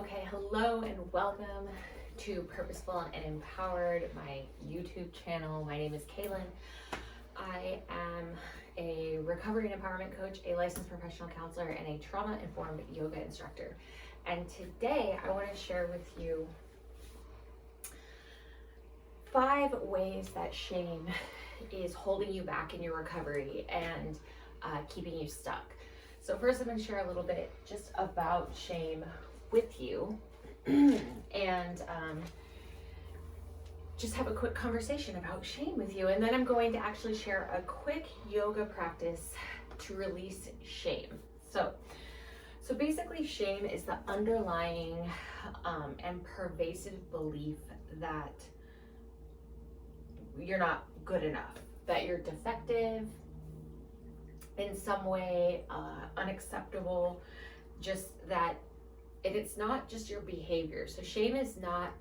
Okay, hello and welcome to Purposeful and Empowered, my YouTube channel. My name is Kaylin. I am a recovery and empowerment coach, a licensed professional counselor, and a trauma-informed yoga instructor. And today I want to share with you 5 ways that shame is holding you back in your recovery and keeping you stuck. So first I'm going to share a little bit just about shame with you and just have a quick conversation about shame with you. And then I'm going to actually share a quick yoga practice to release shame. So basically shame is the underlying and pervasive belief that you're not good enough, that you're defective in some way, unacceptable, just that it's not just your behavior. So shame is not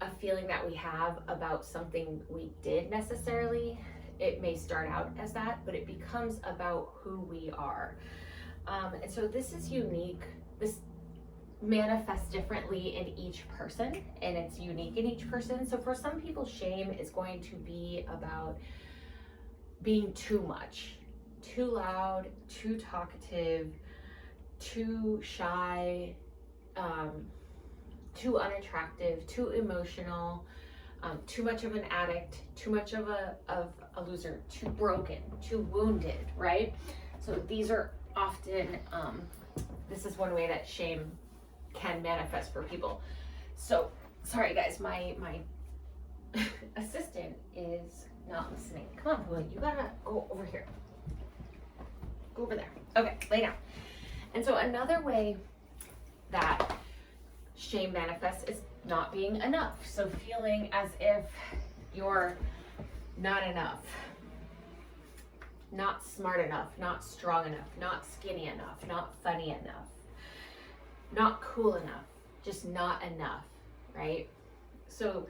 a feeling that we have about something we did necessarily. It may start out as that, but it becomes about who we are. And so this is unique. This manifests differently in each person, and it's unique in each person. So for some people, shame is going to be about being too much, too loud, too talkative, too shy, too unattractive, too emotional, too much of an addict, too much of a loser, too broken, too wounded, right? So these are often, this is one way that shame can manifest for people. So, sorry guys, my assistant is not listening. Come on, Pauline, you gotta go over here. Go over there. Okay, lay down. And so another way that shame manifests is not being enough. So feeling as if you're not enough, not smart enough, not strong enough, not skinny enough, not funny enough, not cool enough, just not enough, right? So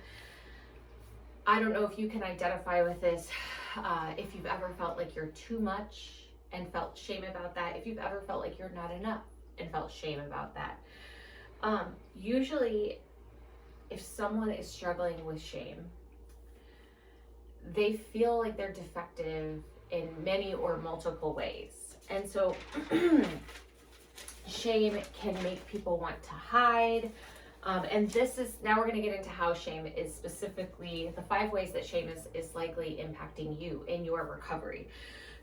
I don't know if you can identify with this, if you've ever felt like you're too much and felt shame about that, if you've ever felt like you're not enough and felt shame about that. Usually, if someone is struggling with shame, they feel like they're defective in many or multiple ways. And so shame can make people want to hide. And this is, now we're going to get into how shame is specifically, the 5 ways that shame is likely impacting you in your recovery.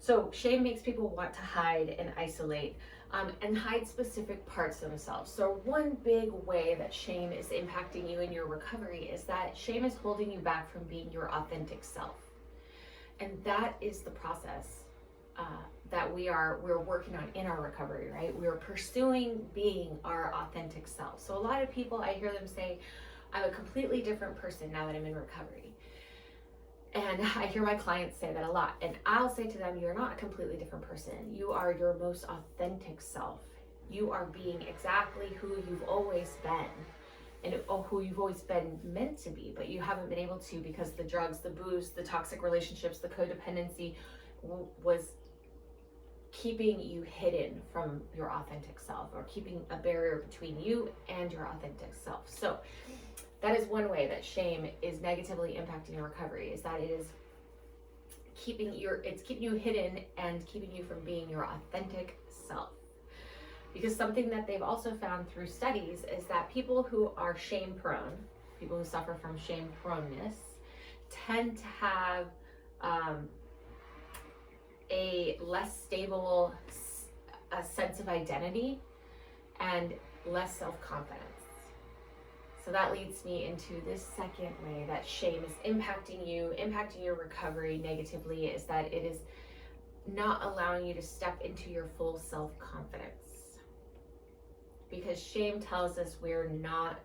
So shame makes people want to hide and isolate, and hide specific parts of themselves. So one big way that shame is impacting you in your recovery is that shame is holding you back from being your authentic self. And that is the process that we're working on in our recovery, right? We're pursuing being our authentic self. So a lot of people, I hear them say, I'm a completely different person now that I'm in recovery. And I hear my clients say that a lot. And I'll say to them, you're not a completely different person. You are your most authentic self. You are being exactly who you've always been and who you've always been meant to be, but you haven't been able to because the drugs, the booze, the toxic relationships, the codependency was keeping you hidden from your authentic self, or keeping a barrier between you and your authentic self. So that is one way that shame is negatively impacting your recovery, is that it is keeping you hidden and keeping you from being your authentic self. Because something that they've also found through studies is that people who are shame prone, people who suffer from shame proneness, tend to have a less stable sense of identity and less self-confidence. So that leads me into this second way that shame is impacting your recovery negatively, is that it is not allowing you to step into your full self-confidence. Because shame tells us that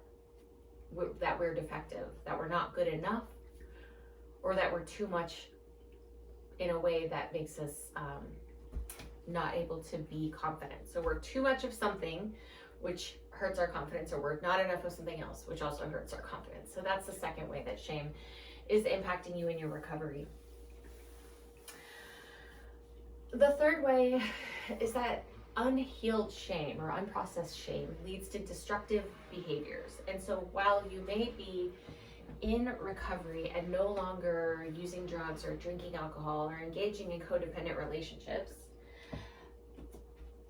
we're defective, that we're not good enough, or that we're too much in a way that makes us not able to be confident. So we're too much of something, which hurts our confidence, or we're not enough of something else, which also hurts our confidence. So that's the second way that shame is impacting you in your recovery. The third way is that unhealed shame or unprocessed shame leads to destructive behaviors. And so while you may be in recovery and no longer using drugs or drinking alcohol or engaging in codependent relationships,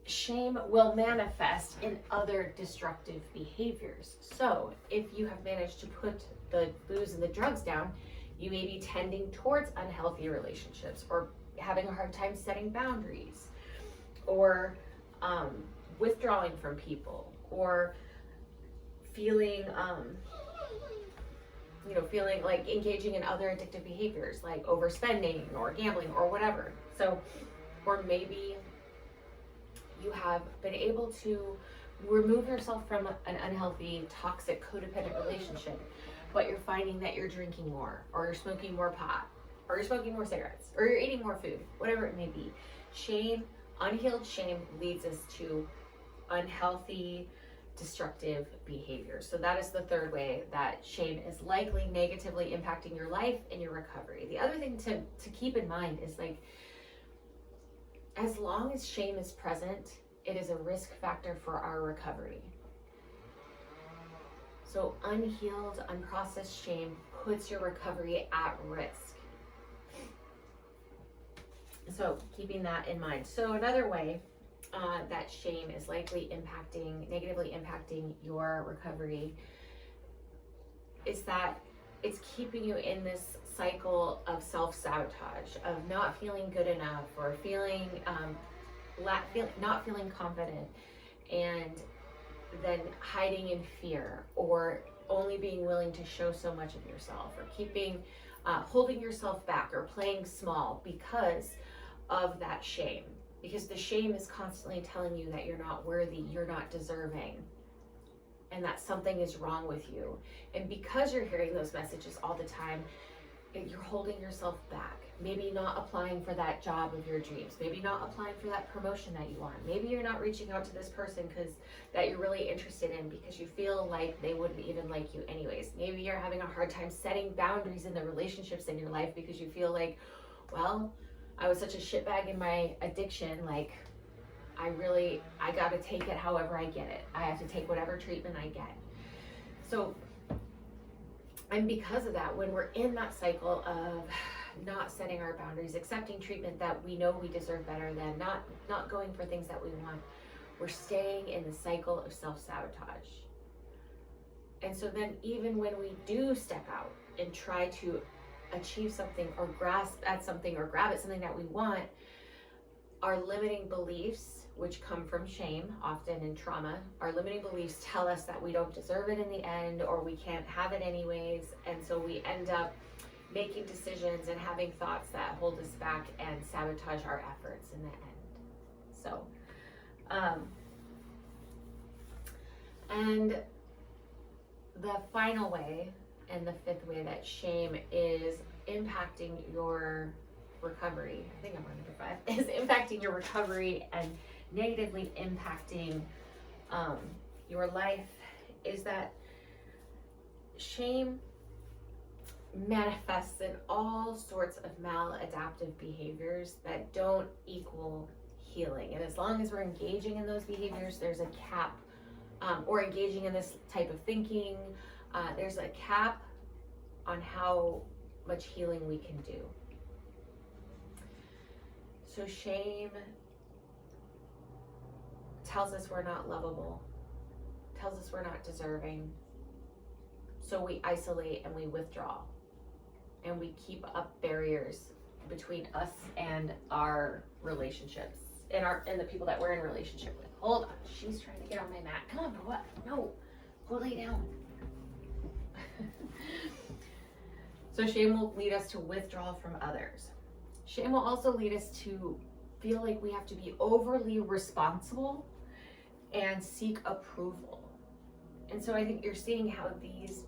shame will manifest in other destructive behaviors. So if you have managed to put the booze and the drugs down, you may be tending towards unhealthy relationships, or having a hard time setting boundaries, or withdrawing from people, or feeling feeling like engaging in other addictive behaviors like overspending or gambling or whatever. So, or maybe you have been able to remove yourself from an unhealthy, toxic, codependent relationship, but you're finding that you're drinking more, or you're smoking more pot, or you're smoking more cigarettes, or you're eating more food, whatever it may be. Shame, unhealed shame, leads us to unhealthy, destructive behavior. So that is the third way that shame is likely negatively impacting your life and your recovery. The other thing to keep in mind is, like, as long as shame is present, it is a risk factor for our recovery. So unhealed, unprocessed shame puts your recovery at risk. So keeping that in mind. So another way that shame is likely negatively impacting your recovery is that it's keeping you in this cycle of self-sabotage, of not feeling good enough, or not feeling confident, and then hiding in fear, or only being willing to show so much of yourself, or holding yourself back, or playing small because of that shame. Because the shame is constantly telling you that you're not worthy, you're not deserving, and that something is wrong with you. And because you're hearing those messages all the time, you're holding yourself back. Maybe not applying for that job of your dreams. Maybe not applying for that promotion that you want. Maybe you're not reaching out to this person that you're really interested in, because you feel like they wouldn't even like you anyways. Maybe you're having a hard time setting boundaries in the relationships in your life because you feel like, well, I was such a shitbag in my addiction, like I gotta take it however I get it. I have to take whatever treatment I get. So, and because of that, when we're in that cycle of not setting our boundaries, accepting treatment that we know we deserve better than, not going for things that we want, we're staying in the cycle of self-sabotage. And so then even when we do step out and try to achieve something, or grasp at something, or grab at something that we want, our limiting beliefs, which come from shame, often in trauma, our limiting beliefs tell us that we don't deserve it in the end, or we can't have it anyways. And so we end up making decisions and having thoughts that hold us back and sabotage our efforts in the end. So, and the final way, and the fifth way that shame is impacting your recovery, I think I'm on number 5, is impacting your recovery and negatively impacting your life, is that shame manifests in all sorts of maladaptive behaviors that don't equal healing. And as long as we're engaging in those behaviors, there's a cap, or engaging in this type of thinking, there's a cap on how much healing we can do. So shame tells us we're not lovable, tells us we're not deserving. So we isolate and we withdraw, and we keep up barriers between us and our relationships, and the people that we're in relationship with. Hold on, she's trying to get on my mat. Come on, for what? No, go lay down. So shame will lead us to withdraw from others. Shame will also lead us to feel like we have to be overly responsible and seek approval. And so I think you're seeing how these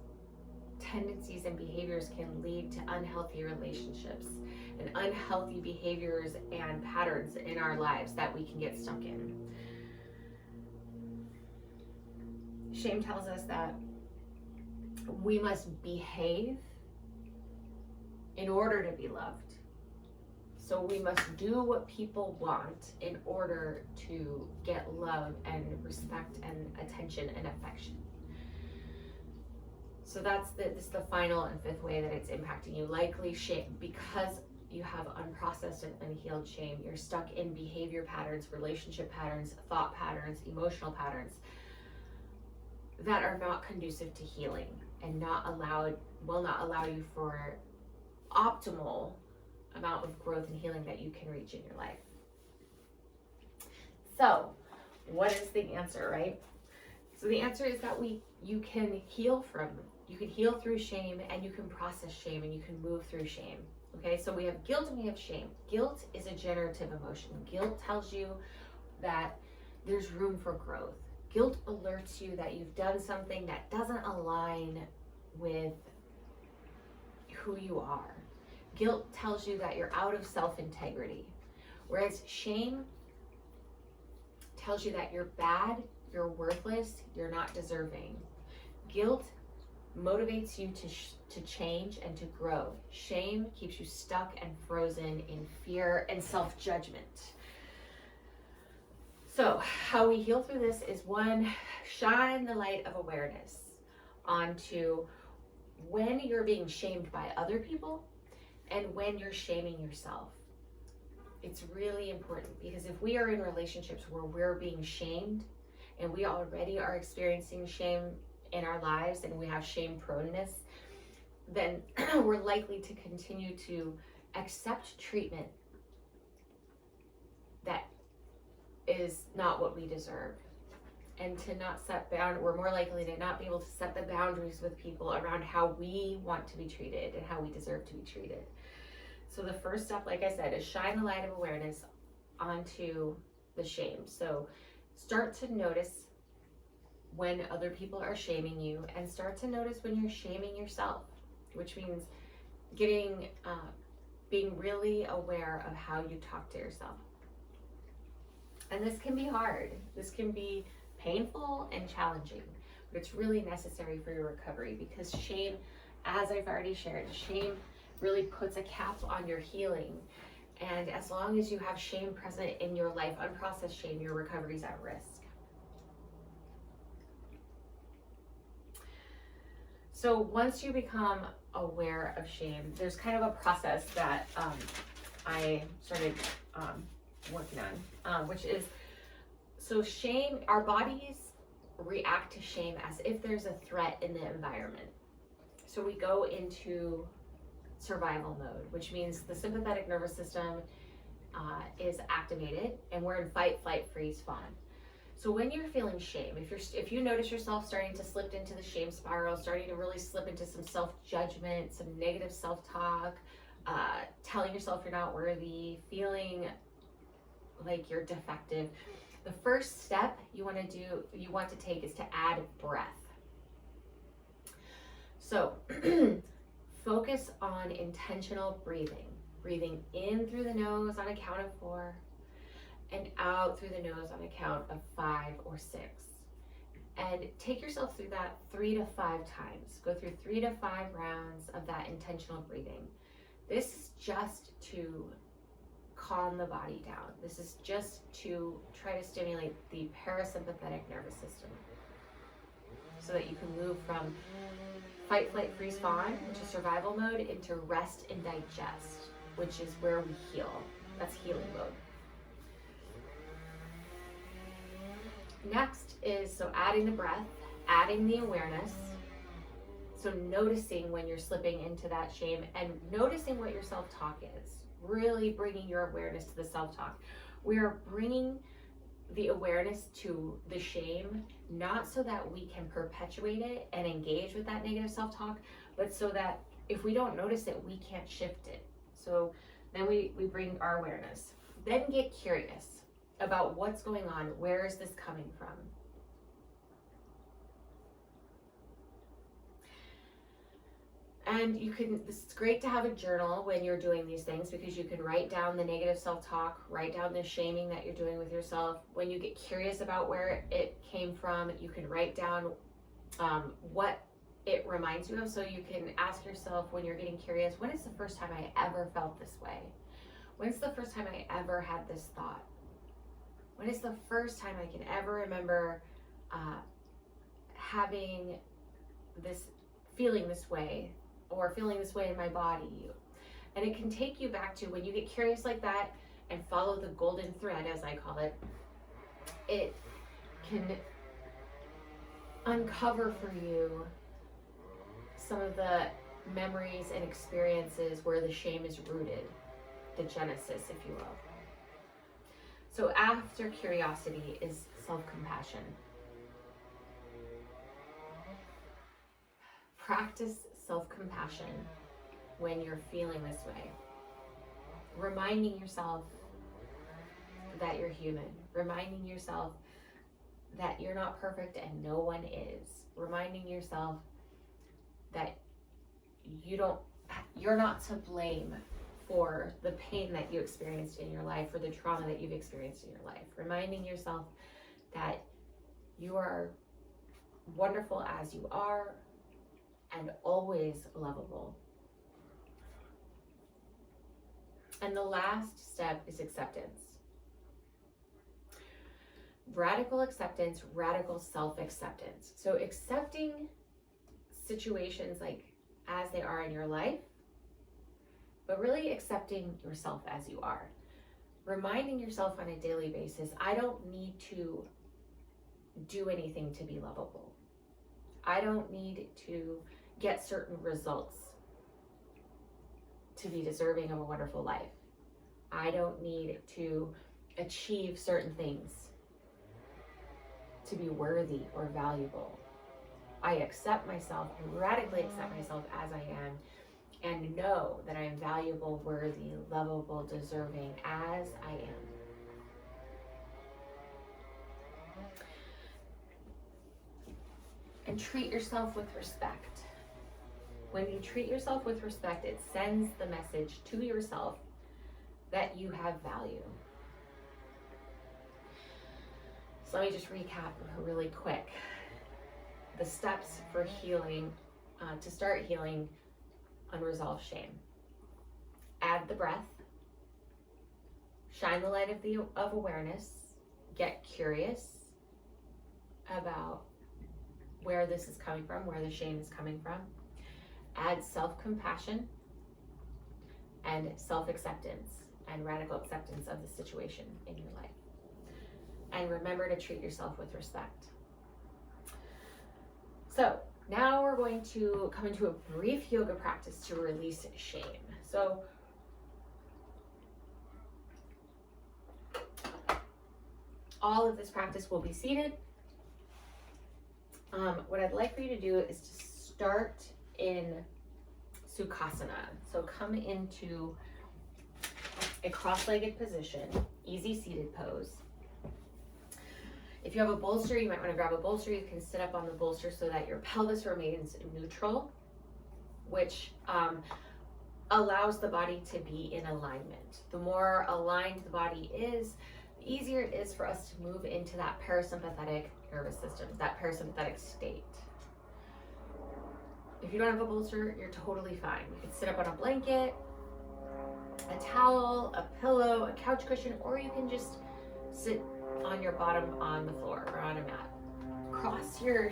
tendencies and behaviors can lead to unhealthy relationships and unhealthy behaviors and patterns in our lives that we can get stuck in. Shame tells us that we must behave in order to be loved. So we must do what people want in order to get love and respect and attention and affection. So this is the final and fifth way that it's impacting you. Likely shame, because you have unprocessed and unhealed shame. You're stuck in behavior patterns, relationship patterns, thought patterns, emotional patterns that are not conducive to healing and will not allow you for optimal amount of growth and healing that you can reach in your life. So, what is the answer, right? So the answer is that you can heal through shame, and you can process shame, and you can move through shame. Okay, so we have guilt and we have shame. Guilt is a generative emotion. Guilt tells you that there's room for growth. Guilt alerts you that you've done something that doesn't align with who you are. Guilt tells you that you're out of self-integrity. Whereas shame tells you that you're bad, you're worthless, you're not deserving. Guilt motivates you to change and to grow. Shame keeps you stuck and frozen in fear and self-judgment. So how we heal through this is, one, shine the light of awareness onto when you're being shamed by other people and when you're shaming yourself. It's really important, because if we are in relationships where we're being shamed and we already are experiencing shame in our lives and we have shame proneness, then we're likely to continue to accept treatment that is not what we deserve, and to not set we're more likely to not be able to set the boundaries with people around how we want to be treated and how we deserve to be treated. So the first step, like I said, is shine the light of awareness onto the shame. So start to notice when other people are shaming you, and start to notice when you're shaming yourself, which means being really aware of how you talk to yourself. And this can be hard. This can be painful and challenging, but it's really necessary for your recovery, because shame, as I've already shared, shame really puts a cap on your healing. And as long as you have shame present in your life, unprocessed shame, your recovery is at risk. So once you become aware of shame, there's kind of a process that I started working on, which is, so shame, our bodies react to shame as if there's a threat in the environment. So we go into survival mode, which means the sympathetic nervous system is activated, and we're in fight, flight, freeze, fawn. So when you're feeling shame, if you notice yourself starting to slip into the shame spiral, starting to really slip into some self-judgment, some negative self-talk, telling yourself you're not worthy, feeling like you're defective, the first step you want to take is to add breath. So focus on intentional breathing in through the nose on a count of 4, and out through the nose on a count of 5 or 6. And take yourself through that 3 to 5 times. Go through 3 to 5 rounds of that intentional breathing. This is just to calm the body down. This is just to try to stimulate the parasympathetic nervous system, so that you can move from fight, flight, freeze, fawn, which is survival mode, into rest and digest, which is where we heal. That's healing mode. Next is, so adding the breath, adding the awareness. So noticing when you're slipping into that shame, and noticing what your self-talk is. Really bringing your awareness to the self-talk. We are bringing the awareness to the shame, not so that we can perpetuate it and engage with that negative self-talk, but so that if we don't notice it, we can't shift it. So then we bring our awareness. Then get curious about what's going on. Where is this coming from? And it's great to have a journal when you're doing these things, because you can write down the negative self-talk, write down the shaming that you're doing with yourself. When you get curious about where it came from, you can write down what it reminds you of. So you can ask yourself, when you're getting curious, when is the first time I ever felt this way? When's the first time I ever had this thought? When is the first time I can ever remember having this, feeling this way, or feeling this way in my body? And it can take you back to when you get curious like that and follow the golden thread, as I call it. It can uncover for you some of the memories and experiences where the shame is rooted, the genesis, if you will. So after curiosity is self-compassion. Practice self-compassion when you're feeling this way. Reminding yourself that you're human. Reminding yourself that you're not perfect and no one is. Reminding yourself that you're not to blame for the pain that you experienced in your life, or the trauma that you've experienced in your life. Reminding yourself that you are wonderful as you are and always lovable. And the last step is acceptance. Radical acceptance, radical self-acceptance. So accepting situations like as they are in your life, but really accepting yourself as you are. Reminding yourself on a daily basis, I don't need to do anything to be lovable. I don't need to get certain results to be deserving of a wonderful life. I don't need to achieve certain things to be worthy or valuable. I accept myself, I radically accept myself as I am, and know that I am valuable, worthy, lovable, deserving as I am. And treat yourself with respect. When you treat yourself with respect, it sends the message to yourself that you have value. So let me just recap really quick. The steps for healing, to start healing unresolved shame. Add the breath. Shine the light of awareness. Get curious about where this is coming from, where the shame is coming from. Add self-compassion and self-acceptance and radical acceptance of the situation in your life. And remember to treat yourself with respect. So now we're going to come into a brief yoga practice to release shame. So all of this practice will be seated. What I'd like for you to do is to start in Sukhasana. So come into a cross-legged position, easy seated pose. If you have a bolster, you might want to grab a bolster. You can sit up on the bolster so that your pelvis remains neutral, which allows the body to be in alignment. The more aligned the body is, the easier it is for us to move into that parasympathetic nervous system, that parasympathetic state. If you don't have a bolster, you're totally fine. You can sit up on a blanket, a towel, a pillow, a couch cushion, or you can just sit on your bottom on the floor or on a mat. Cross your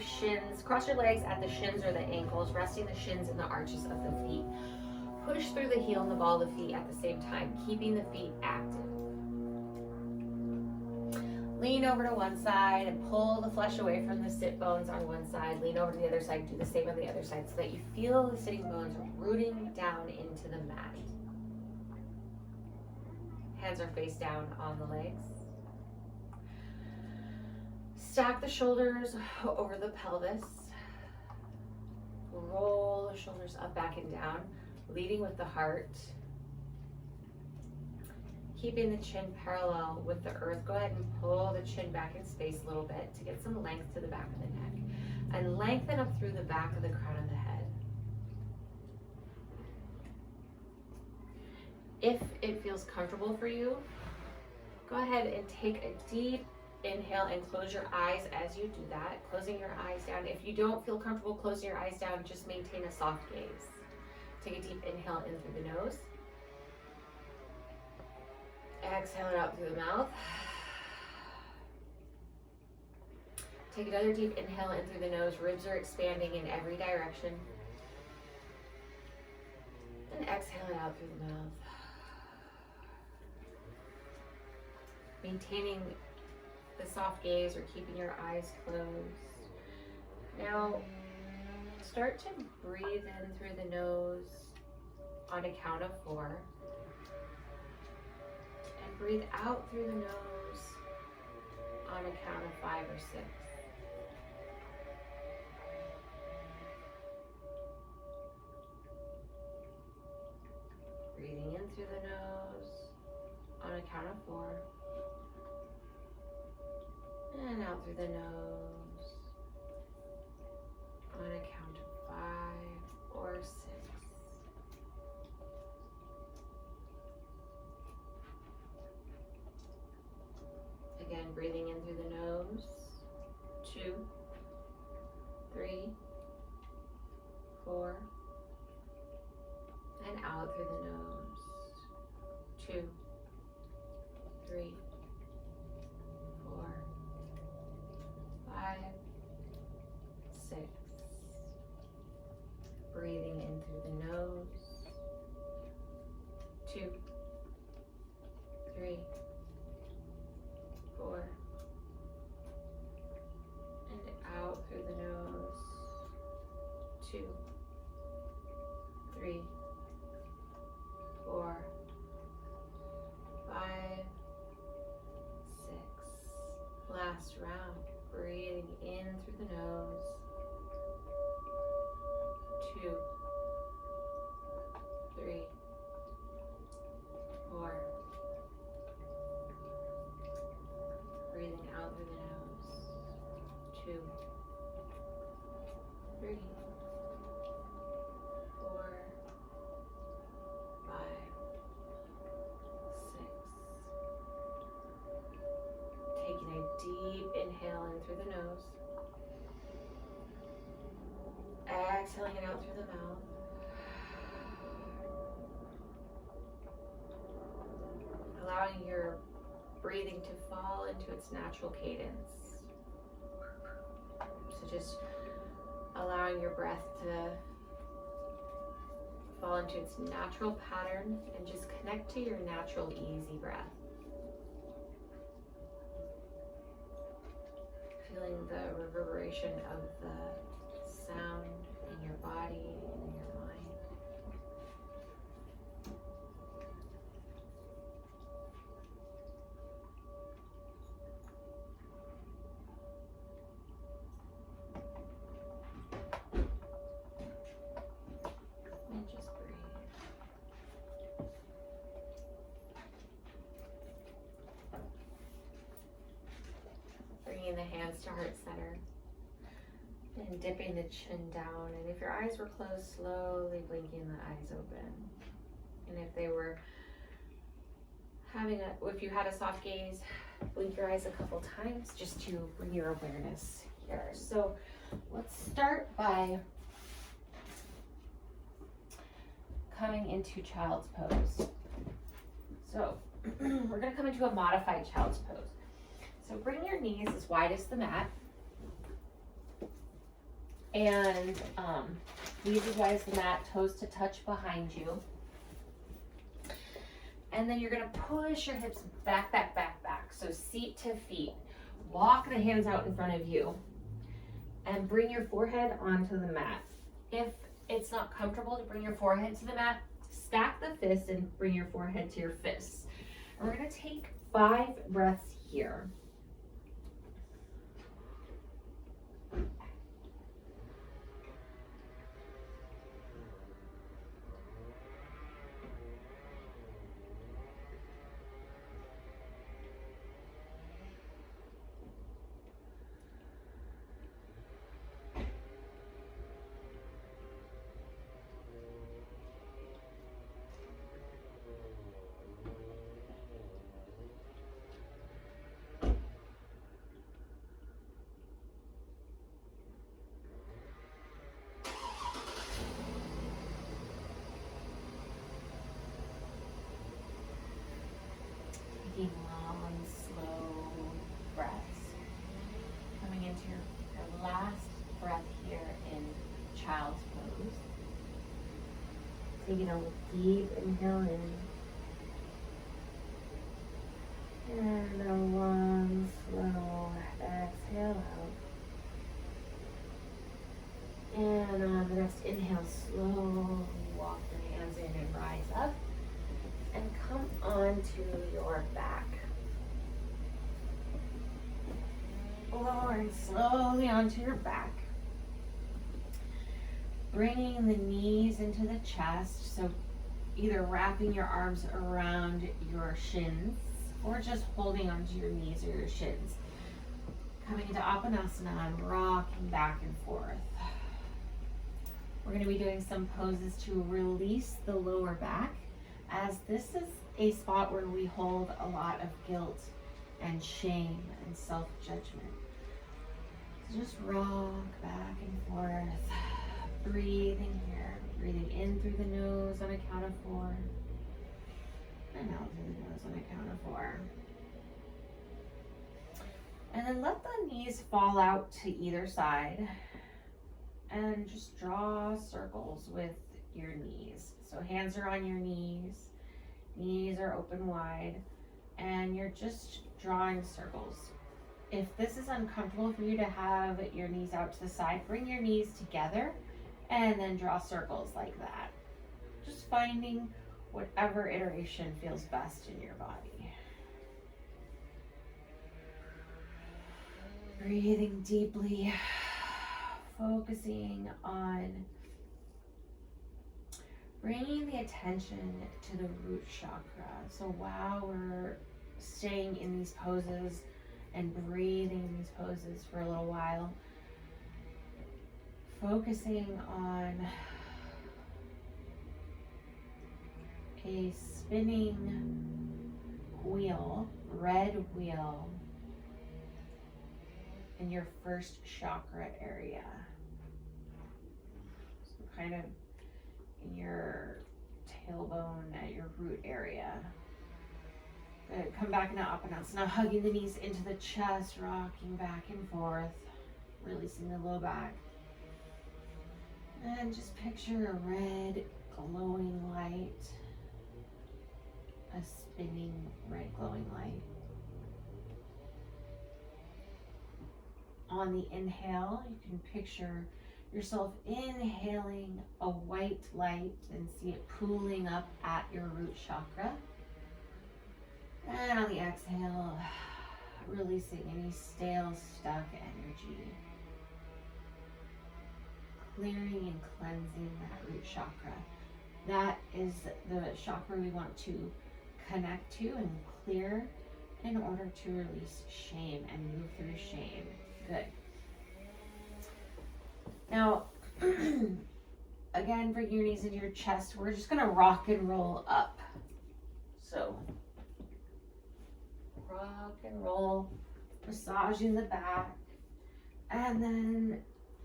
legs at the shins or the ankles, resting the shins in the arches of the feet. Push through the heel and the ball of the feet at the same time, keeping the feet active. Lean over to one side and pull the flesh away from the sit bones on one side. Lean over to the other side, do the same on the other side so that you feel the sitting bones rooting down into the mat. Hands are face down on the legs. Stack the shoulders over the pelvis. Roll the shoulders up, back, and down, leading with the heart. Keeping the chin parallel with the earth. Go ahead and pull the chin back in space a little bit to get some length to the back of the neck. And lengthen up through the back of the crown of the head. If it feels comfortable for you, go ahead and take a deep inhale and close your eyes as you do that, closing your eyes down. If you don't feel comfortable closing your eyes down, just maintain a soft gaze. Take a deep inhale in through the nose. Exhale it out through the mouth. Take another deep inhale in through the nose. Ribs are expanding in every direction. And exhale it out through the mouth. Maintaining the soft gaze or keeping your eyes closed. Now, start to breathe in through the nose on a count of 4. And breathe out through the nose on a count of 5 or 6. Breathing in through the nose on a count of 4. And out through the nose on a count of 5 or 6. Again, breathing in through the nose. 2, 3, 4. And out through the nose. 2, 3, 4, 5, 6. Breathing in through the nose. 2, 3, 4. And out through the nose. 2, 3, 4, 5, 6. Last round. Breathing in through the nose. 2, 3, 4. Breathing out through the nose. 2, 3, 4, 5, 6. Taking a deep inhale in through the nose. Exhaling it out through the mouth. Allowing your breathing to fall into its natural cadence. So just allowing your breath to fall into its natural pattern and just connect to your natural easy breath. Feeling the reverberation of the sound in your body and in your mind. And just breathe. Bringing the hands to heart center. And dipping the chin down, and if your eyes were closed, slowly blinking the eyes open. And if they were if you had a soft gaze, blink your eyes a couple times just to bring your awareness here. So let's start by coming into child's pose. So we're gonna come into a modified child's pose. So bring your knees as wide as the mat. And knees as wide as the mat, toes to touch behind you. And then you're gonna push your hips back, back, back, back. So seat to feet. Walk the hands out in front of you. And bring your forehead onto the mat. If it's not comfortable to bring your forehead to the mat, stack the fists and bring your forehead to your fists. And we're gonna take 5 breaths here. child's pose. Taking a deep inhale in. And a long, slow exhale out. And on the next inhale, slowly walk your hands in and rise up. And come onto your back. Lowering slowly onto your back. Bringing the knees into the chest. So either wrapping your arms around your shins or just holding onto your knees or your shins. Coming into Appanasana and rocking back and forth. We're going to be doing some poses to release the lower back, as this is a spot where we hold a lot of guilt and shame and self-judgment. So just rock back and forth, breathing here, breathing in through the nose on a count of 4, and out through the nose on a count of 4. And then let the knees fall out to either side, and just draw circles with your knees. So hands are on your knees, knees are open wide, and you're just drawing circles. If this is uncomfortable for you to have your knees out to the side, bring your knees together and then draw circles like that. Just finding whatever iteration feels best in your body. Breathing deeply, focusing on bringing the attention to the root chakra. So while we're staying in these poses and breathing these poses for a little while, focusing on a spinning wheel, red wheel, in your first chakra area. So kind of in your tailbone at your root area. Good. Come back into Appanasana, hugging the knees into the chest, rocking back and forth, releasing the low back. And just picture a red glowing light, a spinning red glowing light. On the inhale, you can picture yourself inhaling a white light and see it pooling up at your root chakra. And on the exhale, releasing any stale, stuck energy. Clearing and cleansing that root chakra. That is the chakra we want to connect to and clear in order to release shame and move through shame. Good. Now, again, bring your knees into your chest. We're just gonna rock and roll up. So, rock and roll, massaging the back, and then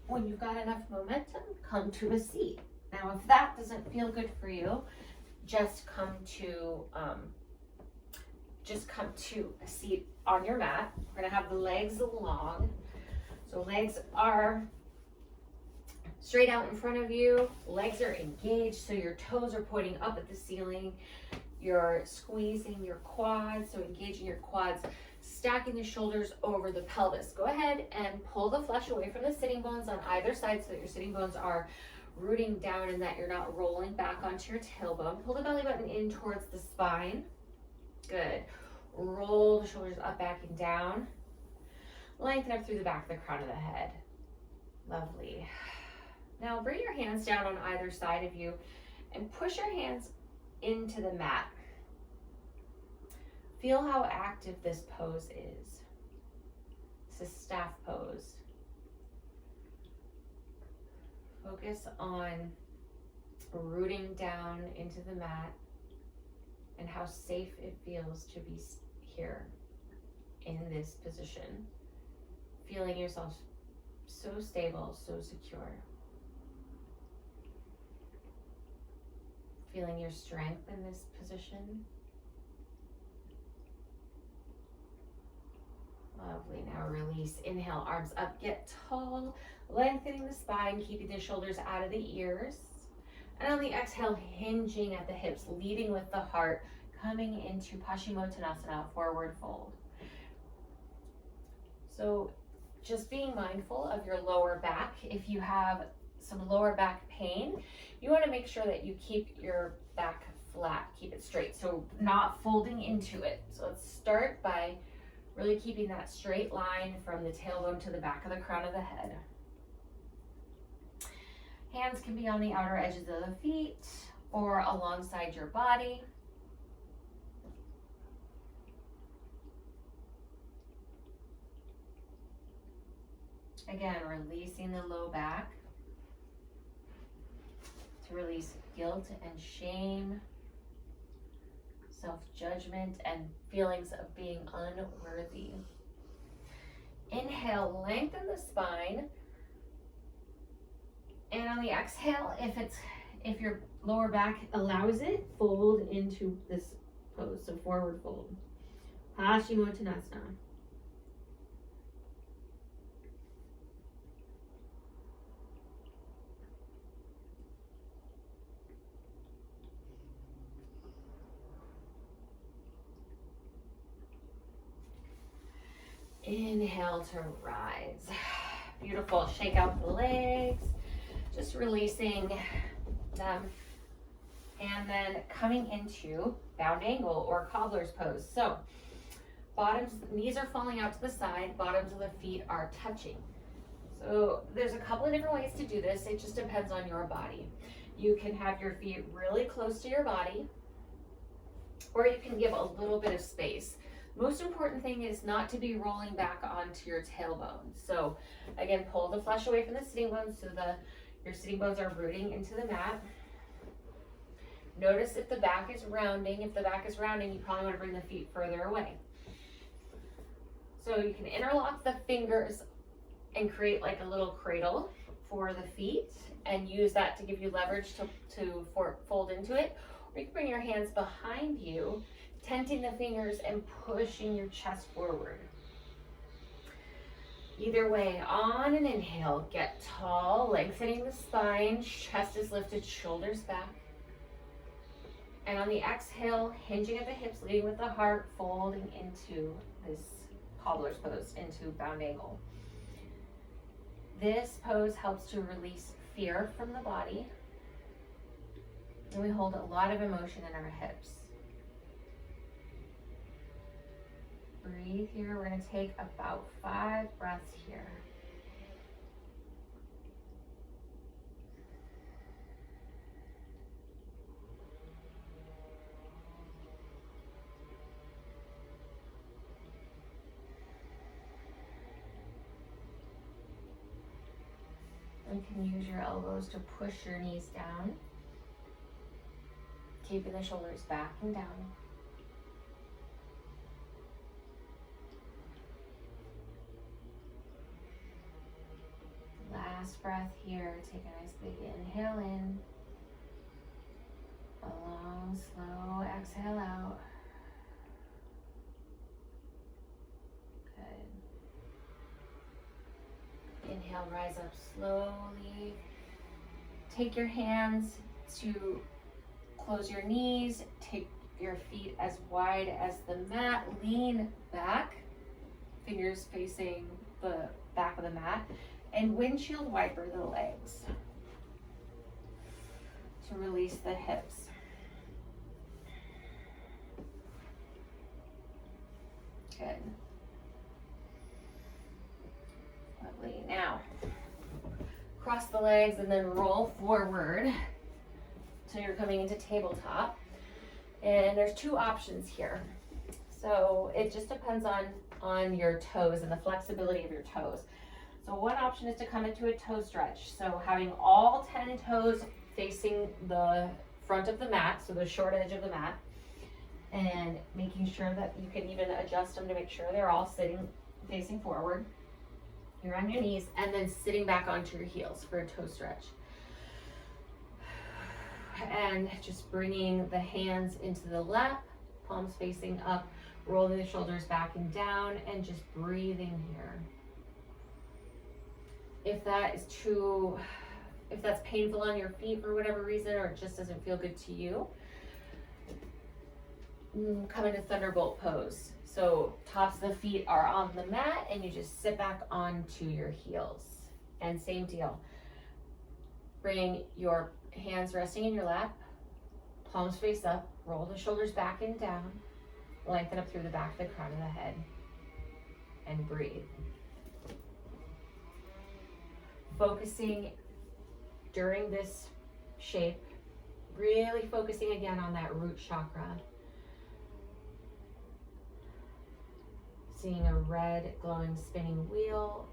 when you've got enough momentum, come to a seat. Now, if that doesn't feel good for you, just come to a seat on your mat. We're gonna have the legs long. So legs are straight out in front of you. Legs are engaged, so your toes are pointing up at the ceiling. You're squeezing your quads, so engaging your quads, stacking the shoulders over the pelvis. Go ahead and pull the flesh away from the sitting bones on either side so that your sitting bones are rooting down and that you're not rolling back onto your tailbone. Pull the belly button in towards the spine. Good. Roll the shoulders up, back, and down. Lengthen up through the back of the crown of the head. Lovely. Now bring your hands down on either side of you and push your hands into the mat. Feel how active this pose is. It's a staff pose. Focus on rooting down into the mat and how safe it feels to be here in this position. Feeling yourself so stable, so secure. Feeling your strength in this position. Lovely. Now release. Inhale, arms up, get tall, lengthening the spine, keeping the shoulders out of the ears. And on the exhale, hinging at the hips, leading with the heart, coming into Paschimottanasana, forward fold. So just being mindful of your lower back. If you have some lower back pain, you want to make sure that you keep your back flat, keep it straight, so not folding into it. So let's start by really keeping that straight line from the tailbone to the back of the crown of the head. Hands can be on the outer edges of the feet or alongside your body. Again, releasing the low back to release guilt and shame, self-judgment, and feelings of being unworthy. Inhale, lengthen the spine. And on the exhale, if your lower back allows it, fold into this pose, so forward fold. Paschimottanasana. Inhale to rise. Beautiful. Shake out the legs. Just releasing them. And then coming into bound angle or cobbler's pose. So knees are falling out to the side, bottoms of the feet are touching. So there's a couple of different ways to do this. It just depends on your body. You can have your feet really close to your body, or you can give a little bit of space. Most important thing is not to be rolling back onto your tailbone. So again, pull the flesh away from the sitting bones so your sitting bones are rooting into the mat. Notice if the back is rounding. If the back is rounding, you probably want to bring the feet further away. So you can interlock the fingers and create like a little cradle for the feet and use that to give you leverage to fold into it. Or you can bring your hands behind you, tenting the fingers and pushing your chest forward. Either way, on an inhale, get tall, lengthening the spine, chest is lifted, shoulders back. And on the exhale, hinging at the hips, leading with the heart, folding into this cobbler's pose, into bound angle. This pose helps to release fear from the body. And we hold a lot of emotion in our hips. Breathe here. We're going to take about 5 breaths here. You can use your elbows to push your knees down, keeping the shoulders back and down. Last breath here. Take a nice big inhale in. A long, slow exhale out. Good. Inhale, rise up slowly. Take your hands to close your knees. Take your feet as wide as the mat. Lean back. Fingers facing the back of the mat. And windshield wiper the legs to release the hips. Good. Lovely. Now, cross the legs and then roll forward till you're coming into tabletop. And there's 2 options here. So it just depends on your toes and the flexibility of your toes. So one option is to come into a toe stretch. So having all 10 toes facing the front of the mat, so the short edge of the mat, and making sure that you can even adjust them to make sure they're all facing forward. You're on your knees and then sitting back onto your heels for a toe stretch. And just bringing the hands into the lap, palms facing up, Rolling the shoulders back and down and just breathing here. If that's painful on your feet for whatever reason, or it just doesn't feel good to you, come into thunderbolt pose. So tops of the feet are on the mat and you just sit back onto your heels. And same deal. Bring your hands resting in your lap, palms face up, roll the shoulders back and down, lengthen up through the back of the crown of the head, and breathe. Focusing during this shape, really focusing again on that root chakra. Seeing a red glowing spinning wheel.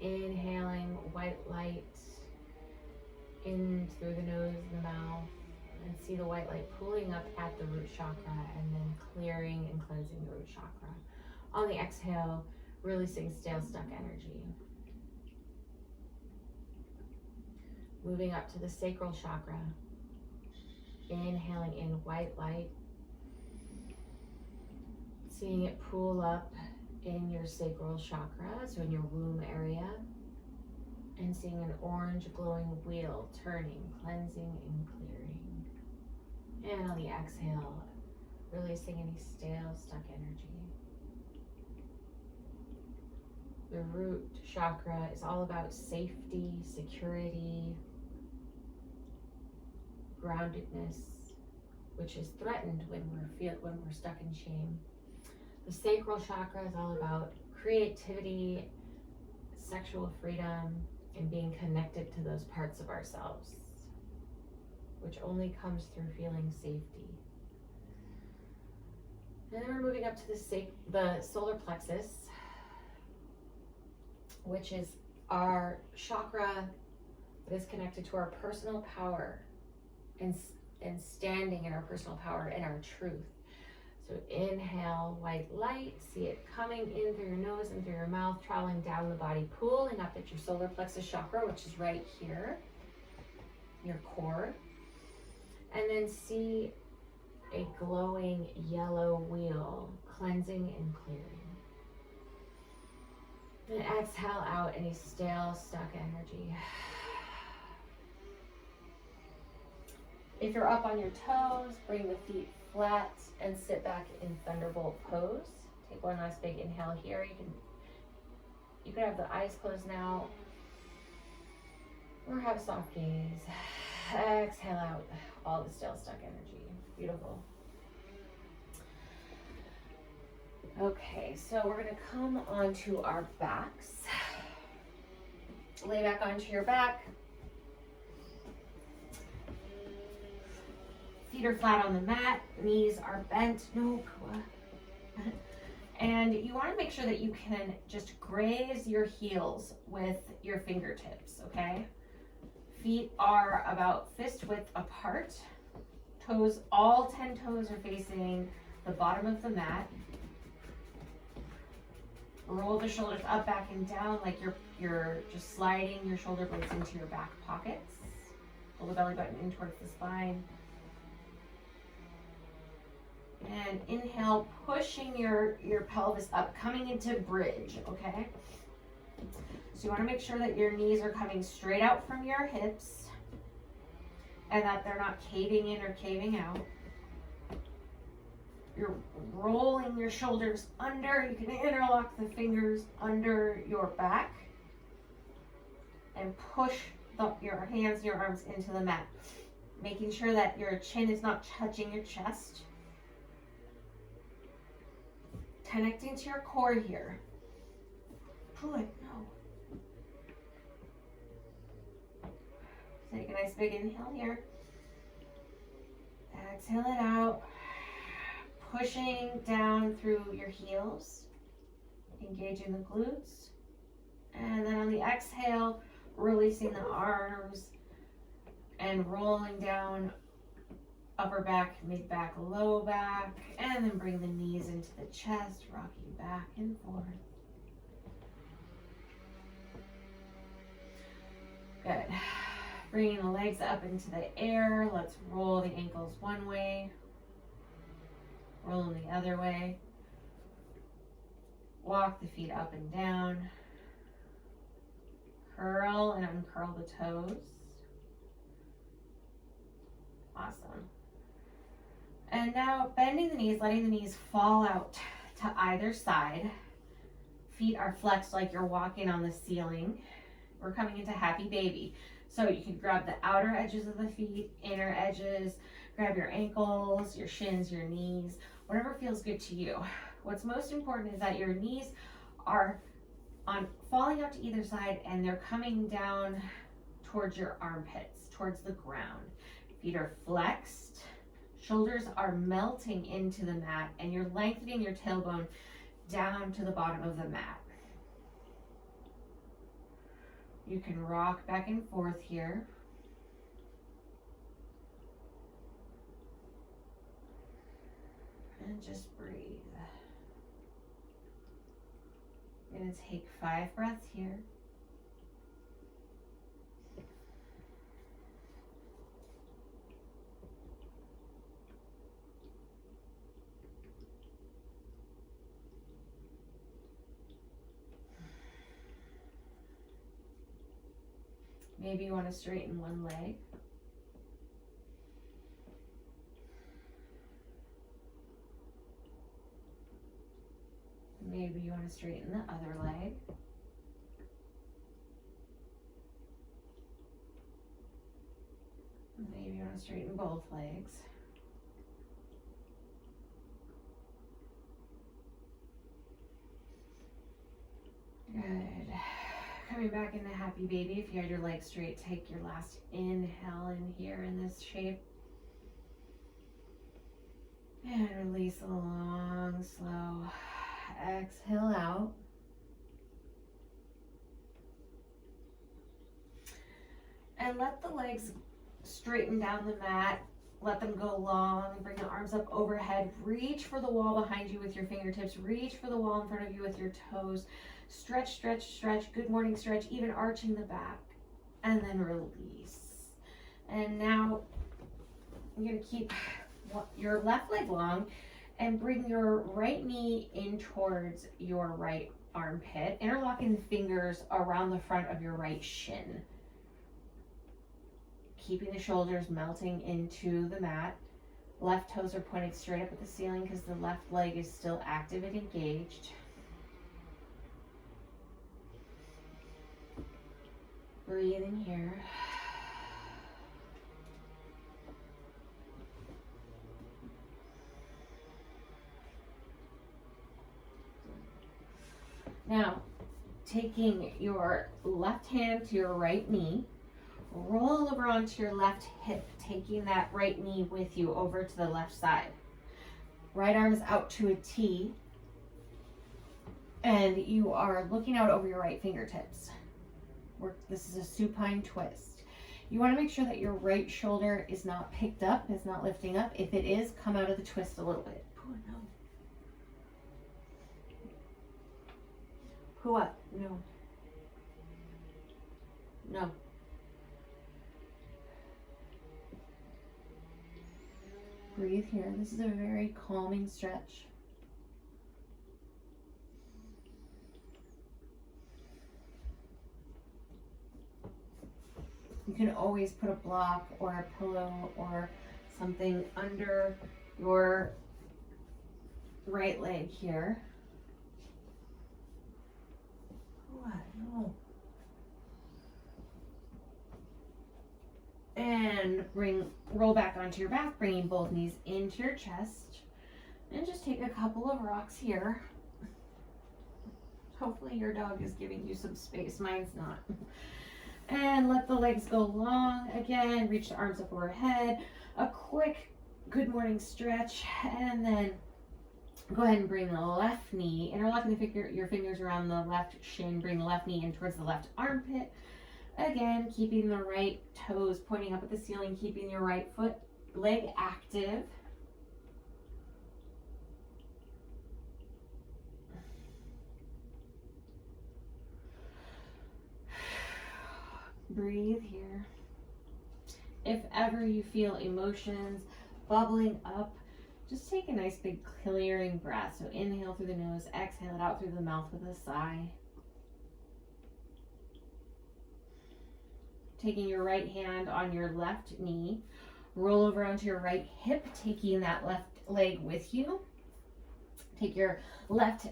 Inhaling white light in through the nose and the mouth, and see the white light pooling up at the root chakra and then clearing and cleansing the root chakra. On the exhale, releasing stale, stuck energy. Moving up to the sacral chakra. Inhaling in white light, seeing it pool up in your sacral chakra, so in your womb area, and seeing an orange glowing wheel turning, cleansing and clearing. And on the exhale, releasing any stale, stuck energy. The root chakra is all about safety, security, groundedness, which is threatened when we're stuck in shame. The sacral chakra is all about creativity, sexual freedom, and being connected to those parts of ourselves, which only comes through feeling safety. And then we're moving up to the solar plexus, which is our chakra that is connected to our personal power and standing in our personal power and our truth. So inhale white light, see it coming in through your nose and through your mouth, traveling down the body, pulling up at your solar plexus chakra, which is right here, your core. And then see a glowing yellow wheel, cleansing and clearing. Then exhale out any stale, stuck energy. If you're up on your toes, bring the feet flat and sit back in thunderbolt pose. Take one last big inhale here. You can have the eyes closed now, or have soft gaze. Exhale out all the stale, stuck energy. Beautiful. Okay, so we're gonna come onto our backs. Lay back onto your back. Feet are flat on the mat, knees are bent, and you want to make sure that you can just graze your heels with your fingertips, okay? Feet are about fist width apart. Toes, all 10 toes are facing the bottom of the mat. Roll the shoulders up, back, and down like you're just sliding your shoulder blades into your back pockets. Pull the belly button in towards the spine. And inhale, pushing your pelvis up, coming into bridge, okay? So you want to make sure that your knees are coming straight out from your hips and that they're not caving in or caving out. You're rolling your shoulders under. You can interlock the fingers under your back and push your hands and your arms into the mat, making sure that your chin is not touching your chest. Connecting to your core here. Pull it, no. Take a nice big inhale here. Exhale it out. Pushing down through your heels. Engaging the glutes. And then on the exhale, releasing the arms and rolling down upper back, mid back, low back, and then bring the knees into the chest, rocking back and forth. Good. Bringing the legs up into the air. Let's roll the ankles one way. Roll them the other way. Walk the feet up and down. Curl and uncurl the toes. Awesome. And now bending the knees, letting the knees fall out to either side. Feet are flexed like you're walking on the ceiling. We're coming into happy baby. So you can grab the outer edges of the feet, inner edges, grab your ankles, your shins, your knees, whatever feels good to you. What's most important is that your knees are falling out to either side and they're coming down towards your armpits, towards the ground. Feet are flexed, shoulders are melting into the mat, and you're lengthening your tailbone down to the bottom of the mat. You can rock back and forth here. And just breathe. I'm going to take 5 breaths here. Maybe you want to straighten one leg. Maybe you want to straighten the other leg. Maybe you want to straighten both legs. Good. Coming back into happy baby. If you had your legs straight, take your last inhale in here in this shape. And release a long, slow exhale out. And let the legs straighten down the mat. Let them go long. Bring the arms up overhead. Reach for the wall behind you with your fingertips. Reach for the wall in front of you with your toes. Stretch, stretch, stretch. Good morning stretch, even arching the back. And then release. And now you're going to keep your left leg long and bring your right knee in towards your right armpit. Interlocking the fingers around the front of your right shin. Keeping the shoulders melting into the mat. Left toes are pointed straight up at the ceiling because the left leg is still active and engaged. Breathe in here. Now, taking your left hand to your right knee, roll over onto your left hip, taking that right knee with you over to the left side. Right arm is out to a T, and you are looking out over your right fingertips. This is a supine twist. You want to make sure that your right shoulder is not picked up, is not lifting up. If it is, come out of the twist a little bit. Oh, no. Pull up. No. No. Breathe here. This is a very calming stretch. You can always put a block or a pillow or something under your right leg here. What? No. And roll back onto your back, bringing both knees into your chest. And just take a couple of rocks here. Hopefully your dog is giving you some space. Mine's not. And let the legs go long again. Reach the arms up overhead. A quick good morning stretch. And then go ahead and bring the left knee, interlocking your fingers around the left shin. Bring the left knee in towards the left armpit. Again, keeping the right toes pointing up at the ceiling, keeping your right leg active. Breathe here. If ever you feel emotions bubbling up, just take a nice big clearing breath. So inhale through the nose, exhale it out through the mouth with a sigh. Taking your right hand on your left knee, roll over onto your right hip, taking that left leg with you. Take your left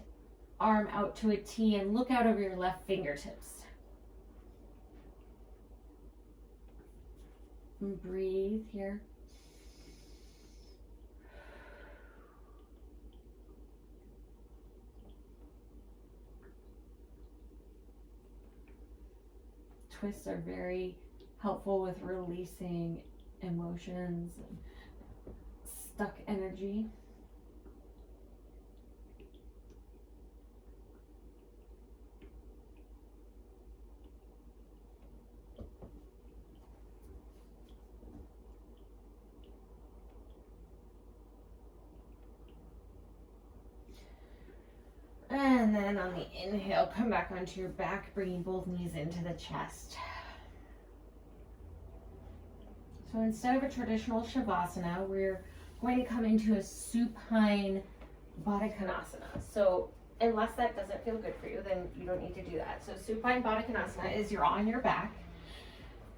arm out to a T and look out over your left fingertips. And breathe here. Twists are very helpful with releasing emotions and stuck energy. And then on the inhale, come back onto your back, bringing both knees into the chest. So instead of a traditional Shavasana, we're going to come into a supine Baddha Konasana. So unless that doesn't feel good for you, then you don't need to do that. So supine Baddha Konasana is you're on your back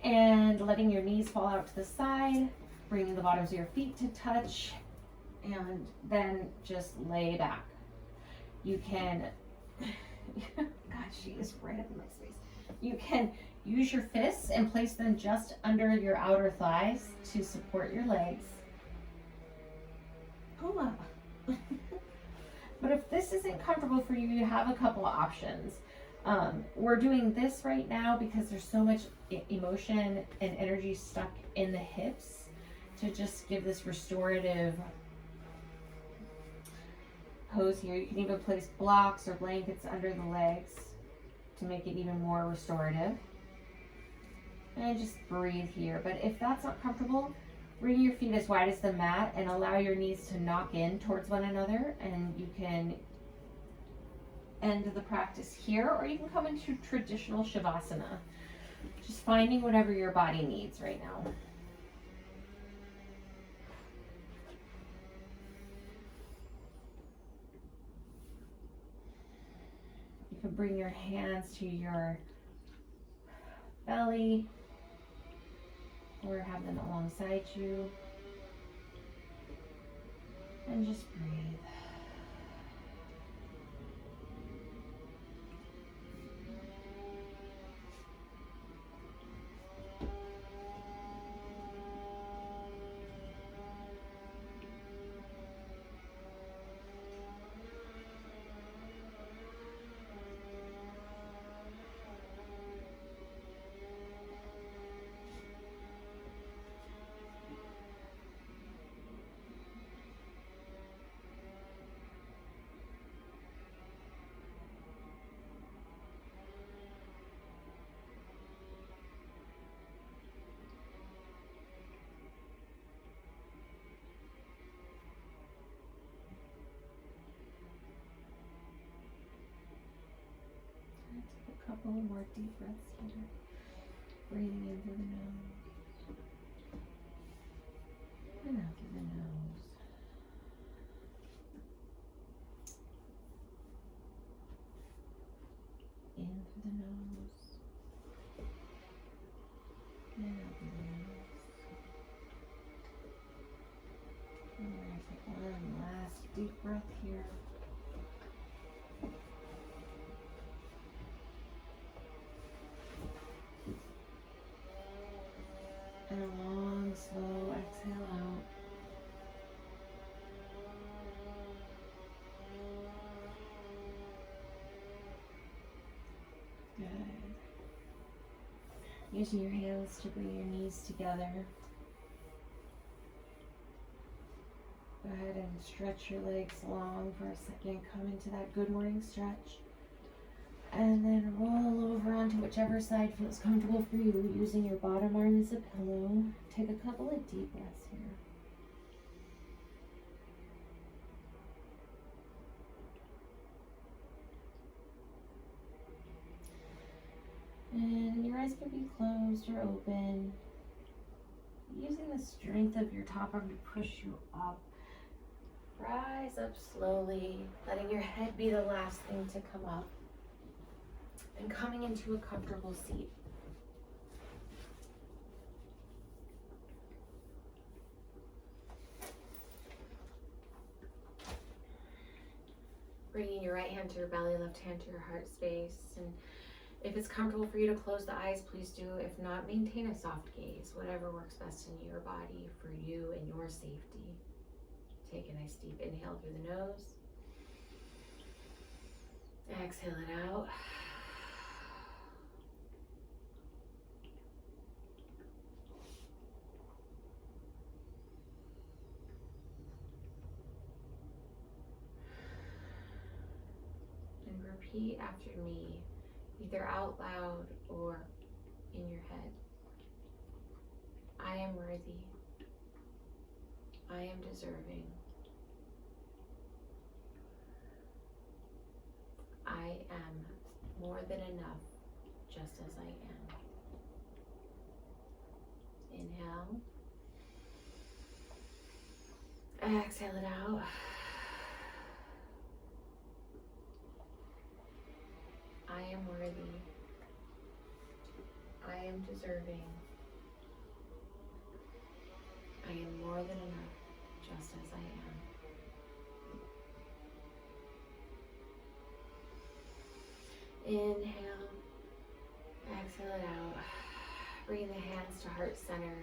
and letting your knees fall out to the side, bringing the bottoms of your feet to touch, and then just lay back. You can, God, she is right up in my space. You can use your fists and place them just under your outer thighs to support your legs. Pull up. But if this isn't comfortable for you, you have a couple of options. We're doing this right now because there's so much emotion and energy stuck in the hips to just give this restorative pose here. You can even place blocks or blankets under the legs to make it even more restorative. And just breathe here. But if that's not comfortable, bring your feet as wide as the mat and allow your knees to knock in towards one another, and you can end the practice here, or you can come into traditional Shavasana. Just finding whatever your body needs right now. You can bring your hands to your belly or have them alongside you. And just breathe. A couple more deep breaths here. Breathing in through the nose and out through the nose. In through the nose and out through the nose. And we're going to take one last deep breath here. And a long, slow exhale out. Good. Using your hands to bring your knees together. Go ahead and stretch your legs long for a second. Come into that good morning stretch. And then roll over onto whichever side feels comfortable for you, using your bottom arm as a pillow. Take a couple of deep breaths here. And your eyes can be closed or open. using the strength of your top arm to push you up. Rise up slowly, letting your head be the last thing to come up. And coming into a comfortable seat. Bringing your right hand to your belly, left hand to your heart space. And if it's comfortable for you to close the eyes, please do. If not, maintain a soft gaze, whatever works best in your body for you and your safety. Take a nice deep inhale through the nose. Exhale it out. And repeat after me, either out loud or in your head. I am worthy. I am deserving. I am more than enough, just as I am. Inhale. Exhale it out. I am worthy. I am deserving. I am more than enough, just as I am. Inhale, exhale it out. Bring the hands to heart center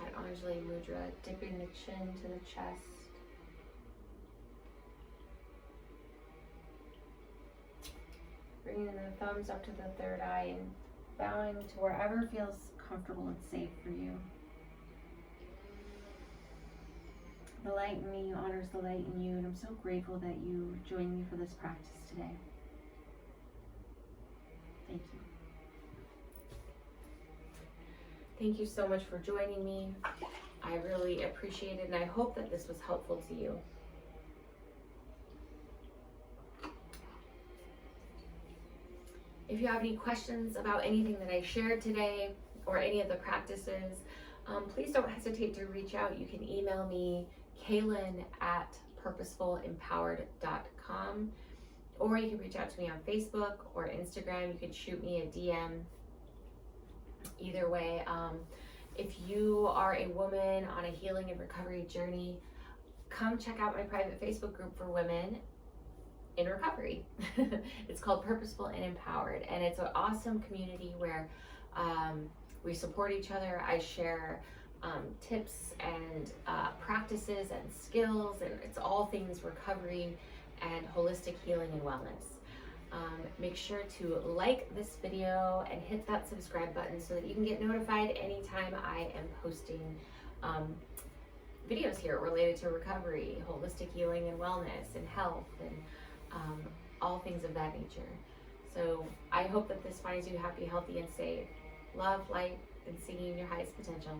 at Anjali Mudra, dipping the chin to the chest. Bringing the thumbs up to the third eye and bowing to wherever feels comfortable and safe for you. The light in me honors the light in you, and I'm so grateful that you joined me for this practice today. Thank you. Thank you so much for joining me. I really appreciate it, and I hope that this was helpful to you. If you have any questions about anything that I shared today or any of the practices, please don't hesitate to reach out. You can email me, kaylin@purposefulempowered.com, or you can reach out to me on Facebook or Instagram. You can shoot me a DM. Either way, if you are a woman on a healing and recovery journey, come check out my private Facebook group for women in recovery. It's called Purposeful and Empowered, and it's an awesome community where we support each other. I share tips and practices and skills, and it's all things recovery and holistic healing and wellness. Make sure to like this video and hit that subscribe button so that you can get notified anytime I am posting videos here related to recovery, holistic healing and wellness, and health, and all things of that nature. So I hope that this finds you happy, healthy, and safe. Love, light, and singing your highest potential.